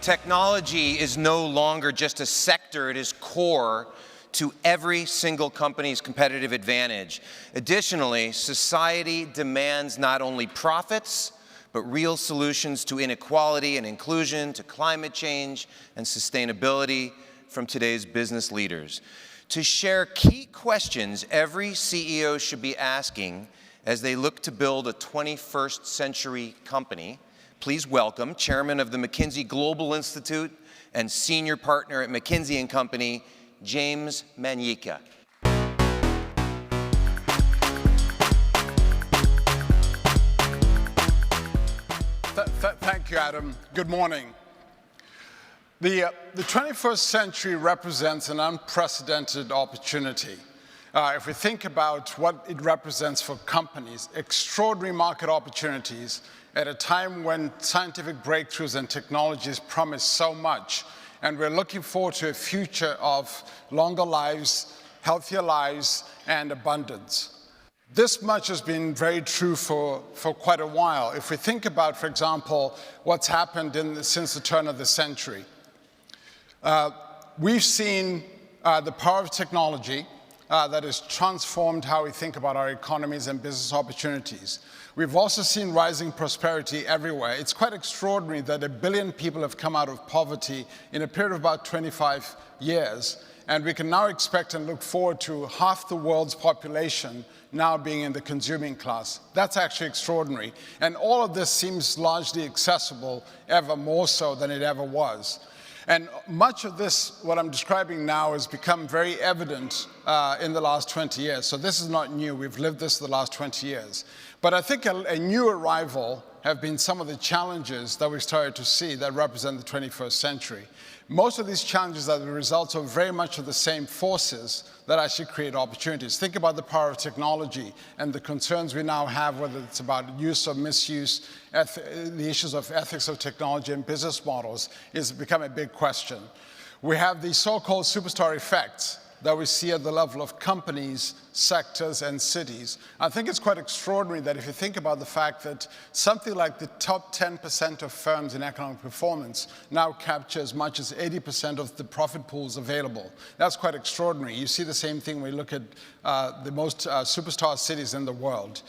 Technology is no longer just a sector, it is core to every single company's competitive advantage. Additionally, society demands not only profits, but real solutions to inequality and inclusion, to climate change and sustainability from today's business leaders. To share key questions every CEO should be asking as they look to build a 21st century company, please welcome Chairman of the McKinsey Global Institute and Senior Partner at McKinsey & Company, James Manyika. Thank you, Adam. Good morning. The 21st century represents an unprecedented opportunity. If we think about what it represents for companies, extraordinary market opportunities at a time when scientific breakthroughs and technologies promise so much, and we're looking forward to a future of longer lives, healthier lives, and abundance. This much has been very true for quite a while. If we think about, for example, what's happened since the turn of the century, we've seen the power of technology that has transformed how we think about our economies and business opportunities. We've also seen rising prosperity everywhere. It's quite extraordinary that 1 billion people have come out of poverty in a period of about 25 years. And we can now expect and look forward to half the world's population now being in the consuming class. That's actually extraordinary. And all of this seems largely accessible, ever more so than it ever was. And much of this, what I'm describing now, has become very evident in the last 20 years. So this is not new. We've lived this the last 20 years. But I think a new arrival have been some of the challenges that we started to see that represent the 21st century. Most of these challenges are the results of very much of the same forces that actually create opportunities. Think about the power of technology and the concerns we now have, whether it's about use or misuse, the issues of ethics of technology and business models is become a big question. We have the so-called superstar effects that we see at the level of companies, sectors, and cities. I think it's quite extraordinary that if you think about the fact that something like the top 10% of firms in economic performance now capture as much as 80% of the profit pools available. That's quite extraordinary. You see the same thing when you look at the most superstar cities in the world.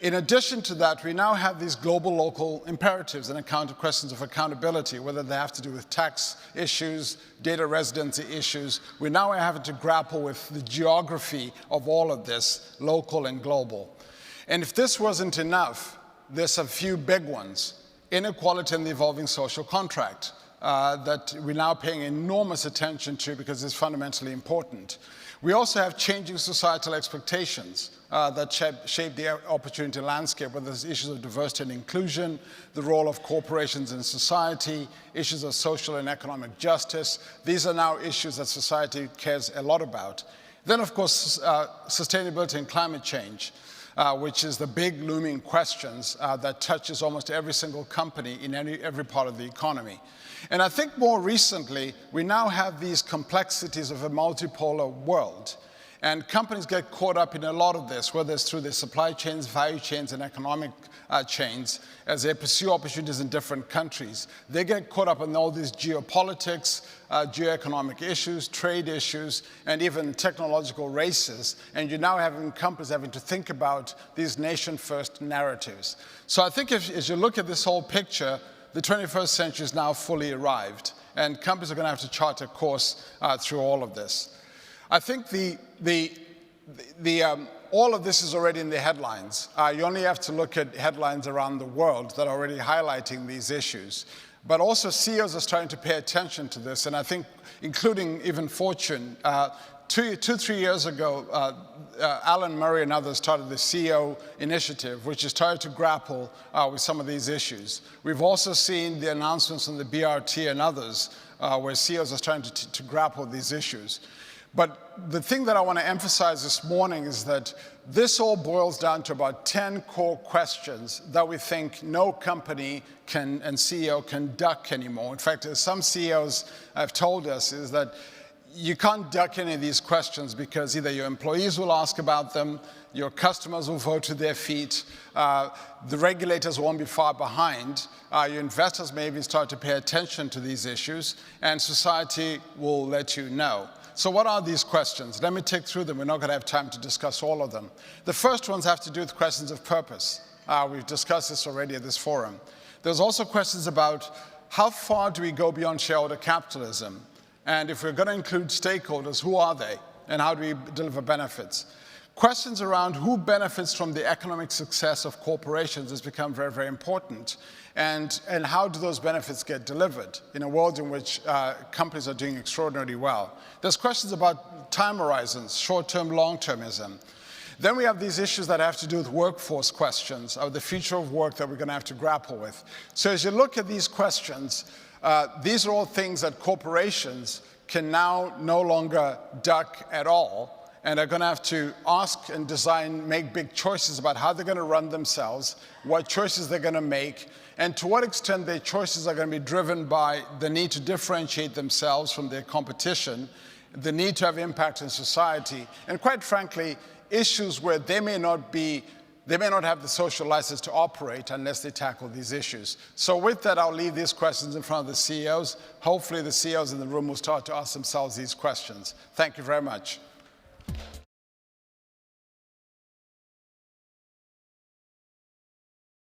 In addition to that, we now have these global local imperatives and questions of accountability, whether they have to do with tax issues, data residency issues. We now are having to grapple with the geography of all of this, local and global. And if this wasn't enough, there's a few big ones. Inequality and the evolving social contract that we're now paying enormous attention to because it's fundamentally important. We also have changing societal expectations that shape the opportunity landscape, whether there's issues of diversity and inclusion, the role of corporations in society, issues of social and economic justice. These are now issues that society cares a lot about. Then, of course, sustainability and climate change, which is the big looming questions that touches almost every single company in every part of the economy. And I think more recently, we now have these complexities of a multipolar world. And companies get caught up in a lot of this, whether it's through their supply chains, value chains, and economic chains, as they pursue opportunities in different countries. They get caught up in all these geopolitics, geoeconomic issues, trade issues, and even technological races. And you're now having companies having to think about these nation-first narratives. So I think as you look at this whole picture, the 21st century is now fully arrived, and companies are going to have to chart a course through all of this. I think all of this is already in the headlines. You only have to look at headlines around the world that are already highlighting these issues. But also CEOs are starting to pay attention to this, and I think including even Fortune. 3 years ago, Alan Murray and others started the CEO initiative, which has started to grapple with some of these issues. We've also seen the announcements on the BRT and others where CEOs are starting to grapple with these issues. But the thing that I want to emphasize this morning is that this all boils down to about 10 core questions that we think no company and CEO can duck anymore. In fact, as some CEOs have told us, is that you can't duck any of these questions because either your employees will ask about them, your customers will vote to their feet, the regulators won't be far behind, your investors may even start to pay attention to these issues, and society will let you know. So what are these questions? Let me take through them. We're not going to have time to discuss all of them. The first ones have to do with questions of purpose. We've discussed this already at this forum. There's also questions about how far do we go beyond shareholder capitalism? And if we're going to include stakeholders, who are they? And how do we deliver benefits? Questions around who benefits from the economic success of corporations has become very, very important. And how do those benefits get delivered in a world in which companies are doing extraordinarily well? There's questions about time horizons, short-term, long-termism. Then we have these issues that have to do with workforce questions, of the future of work that we're going to have to grapple with. So as you look at these questions, these are all things that corporations can now no longer duck at all, and are going to have to ask and design, make big choices about how they're going to run themselves, what choices they're going to make, and to what extent their choices are going to be driven by the need to differentiate themselves from their competition, the need to have impact in society, and quite frankly, issues where they may not have the social license to operate unless they tackle these issues. So with that, I'll leave these questions in front of the CEOs. Hopefully the CEOs in the room will start to ask themselves these questions. Thank you very much.